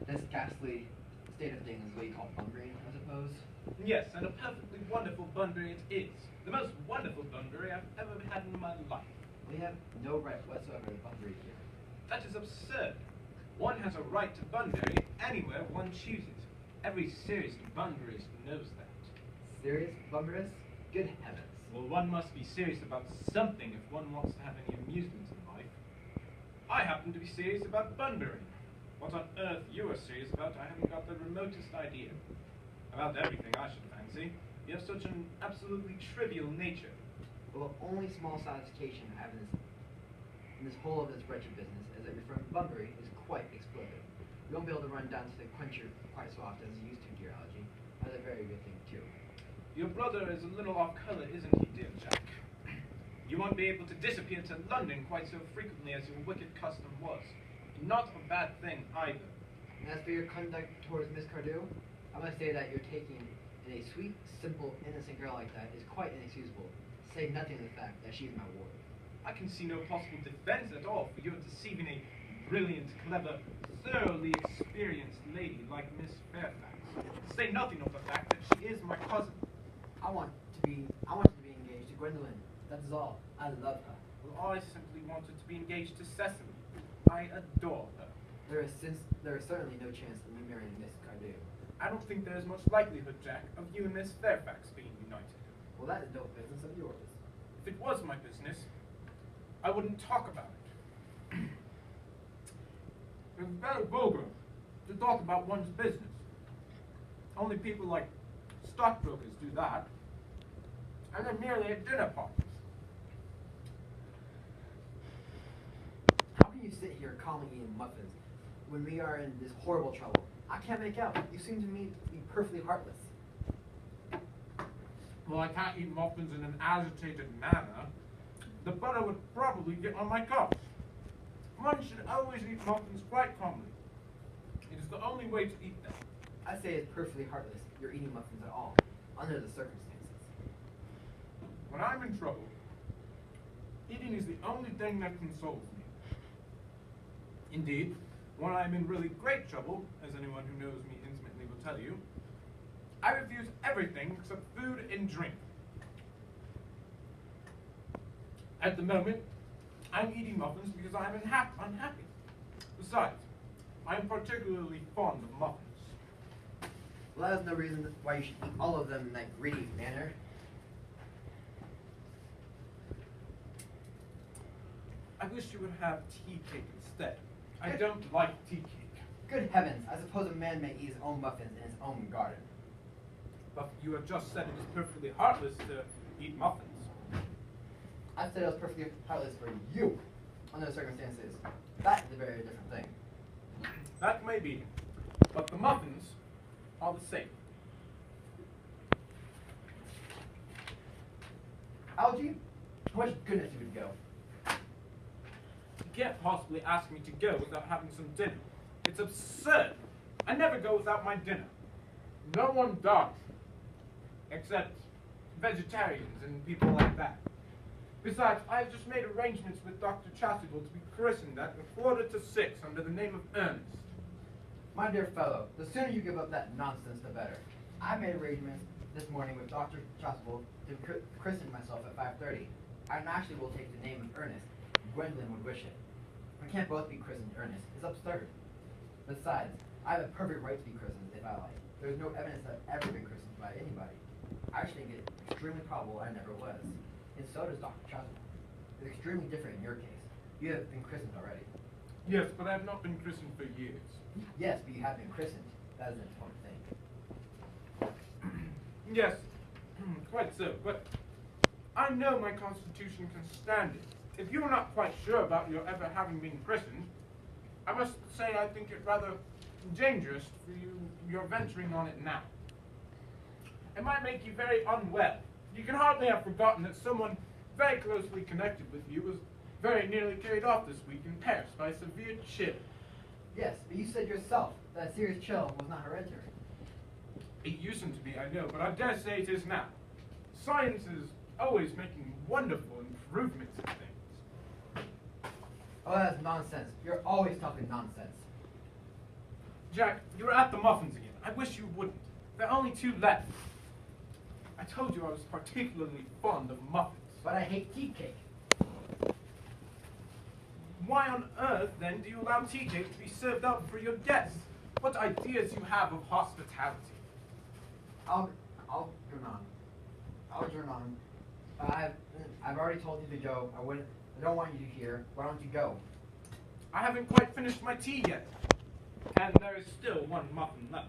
This ghastly state of things is what you call bunbury, I suppose. Yes, and a perfectly wonderful Bunbury it is. The most wonderful Bunbury I've ever had in my life. We have no right whatsoever to bunbury here. That is absurd. One has a right to Bunbury anywhere one chooses. Every serious Bunburyist knows that. Serious bunburyist? Good heavens. Well, one must be serious about something if one wants to have any amusement in life. I happen to be serious about Bunbury. What on earth you are serious about, I haven't got the remotest idea. About everything, I should fancy. You have such an absolutely trivial nature. Well, the only small satisfaction I have in this whole of this wretched business is that your friend Bunbury is quite exploded. You won't be able to run down to the quencher quite so often as you used to, dear Algie. That's a very good thing, too. Your brother is a little off color, isn't he, dear Jack? You won't be able to disappear to London quite so frequently as your wicked custom was. Not a bad thing, either. And as for your conduct towards Miss Cardew, I must say that your taking in a sweet, simple, innocent girl like that is quite inexcusable, say nothing of the fact that she is my ward. I can see no possible defense at all for your deceiving a brilliant, clever, thoroughly experienced lady like Miss Fairfax. Say nothing of the fact that she is my cousin. I want to be engaged to Gwendolyn. That is all. I love her. Well, I simply wanted to be engaged to Cecily. I adore her. There is certainly no chance of me marrying Miss Cardew. I don't think there is much likelihood, Jack, of you and Miss Fairfax being united. Well, that is no business of yours. If it was my business, I wouldn't talk about it. It's very vulgar to talk about one's business. Only people like stockbrokers do that. And they're merely at dinner parties. How can you sit here calmly eating muffins when we are in this horrible trouble? I can't make out. You seem to me to be perfectly heartless. Well, I can't eat muffins in an agitated manner. The butter would probably get on my cuffs. One should always eat muffins quite calmly. It is the only way to eat them. I say it's perfectly heartless you're eating muffins at all, under the circumstances. When I'm in trouble, eating is the only thing that consoles me. Indeed, when I'm in really great trouble, as anyone who knows me intimately will tell you, I refuse everything except food and drink. At the moment, I'm eating muffins because I'm unhappy. Besides, I am particularly fond of muffins. Well, that is no reason why you should eat all of them in that greedy manner. I wish you would have tea cake instead. I don't like tea cake. Good heavens, I suppose a man may eat his own muffins in his own garden. But you have just said it is perfectly heartless to eat muffins. I said it was perfectly heartless for you, under the circumstances. That is a very different thing. That may be, but the muffins are the same. Algie, how much goodness you would go. You can't possibly ask me to go without having some dinner. It's absurd. I never go without my dinner. No one does. Except vegetarians and people like that. Besides, I have just made arrangements with Dr. Chasuble to be christened at 5:45 under the name of Ernest. My dear fellow, the sooner you give up that nonsense, the better. I made arrangements this morning with Dr. Chasuble to christen myself at 5:30. I actually will take the name of Ernest. Gwendolyn would wish it. We can't both be christened Ernest. It's absurd. Besides, I have a perfect right to be christened if I like. There's no evidence that I've ever been christened by anybody. I actually think it extremely probable I never was. And so does Dr. Chasuble. It's extremely different in your case. You have been christened already. Yes, but I have not been christened for years. Yes, but you have been christened. That is an important thing. Yes, quite so, but I know my constitution can stand it. If you are not quite sure about your ever having been christened, I must say I think it rather dangerous for you're venturing on it now. It might make you very unwell. You can hardly have forgotten that someone very closely connected with you was very nearly carried off this week in Paris by a severe chill. Yes, but you said yourself that a serious chill was not hereditary. It used to be, I know, but I dare say it is now. Science is always making wonderful improvements in things. Oh, that's nonsense. You're always talking nonsense. Jack, you're at the muffins again. I wish you wouldn't. There are only 2 left. I told you I was particularly fond of muffins. But I hate tea cake. Why on earth, then, do you allow tea cake to be served up for your guests? What ideas you have of hospitality? I'll turn on. I'll turn on. I've already told you to go. I don't want you to hear. Why don't you go? I haven't quite finished my tea yet. And there is still 1 muffin left.